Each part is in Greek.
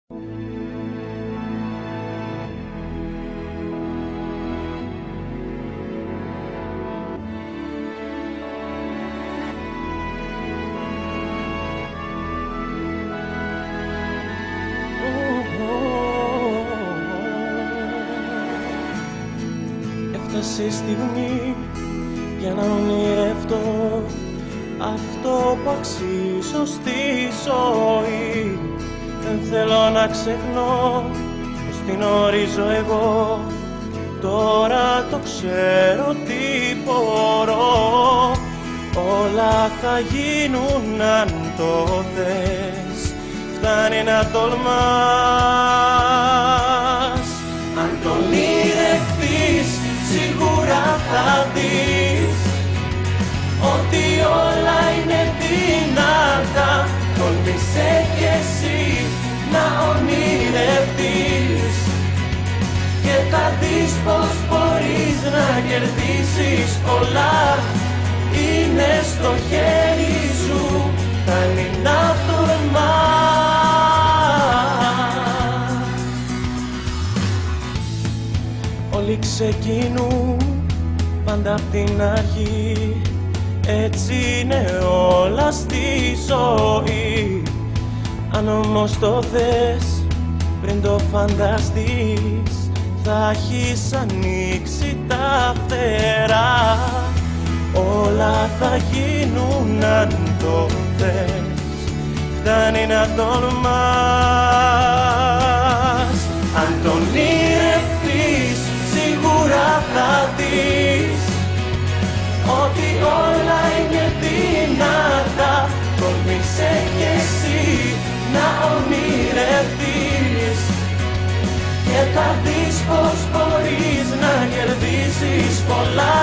Έφτασε η στιγμή για να ονειρευτώ αυτό που αξίζω στη ζωή. Δεν θέλω να ξεχνώ πως την ορίζω εγώ. Τώρα το ξέρω τι μπορώ. Όλα θα γίνουν αν το θες. Φτάνει να τολμάς. Αν το ονειρευτείς σίγουρα θα δεις ότι όλα είναι δυνατά. Τολμήσέ κι εσύ να ονειρευτείς και θα δεις πως μπορείς να κερδίσεις πολλά. Είναι στο χέρι σου, φτάνει να τολμάς. Όλοι ξεκινούν πάντα απ' την αρχή. Έτσι είναι όλα στη ζωή. Αν όμως το θες πριν το φανταστείς, θα έχεις ανοίξει τα φτερά. Όλα θα γίνουν αν το θες. Φτάνει να τολμάς. Αν το ονειρευτείς σίγουρα θα δεις ότι όλα είναι δυνατά. Τολμήσέ κι εσύ να ονειρευτείς και θα δεις πως μπορείς να κερδίσεις πολλά.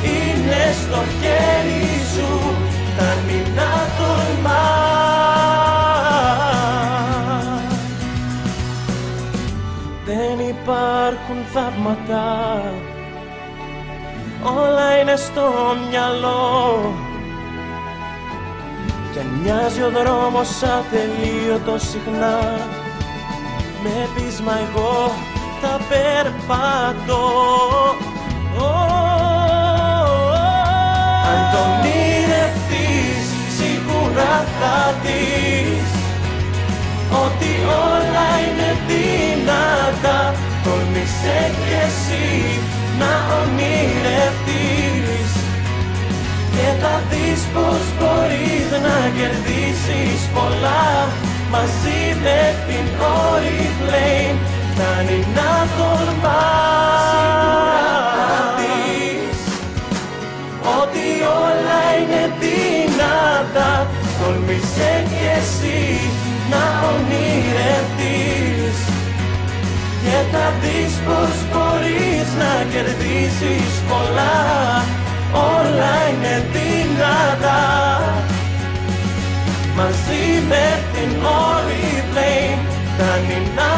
Είναι στο χέρι σου, φτάνει να τολμάς. Δεν υπάρχουν θαύματα, όλα είναι στο μυαλό. Κι αν μοιάζει ο δρόμος ατελείωτο συχνά, με πείσμα εγώ θα περπατώ. Αν το ονειρευτείς σίγουρα θα δεις ότι όλα είναι δυνατά. Τολμήσέ κι εσύ να ονειρευτείς και θα δεις πως μπορείς να κερδίσεις πολλά. Μαζί με την Oriflame φτάνει να τολμάς. Ότι όλα είναι δυνατά. Τολμήσέ κι εσύ να ονειρευτείς και θα δεις πως μπορείς να κερδίσεις πολλά. Όλα είναι δυνατά. Μαζί με την Oriflame φτάνει να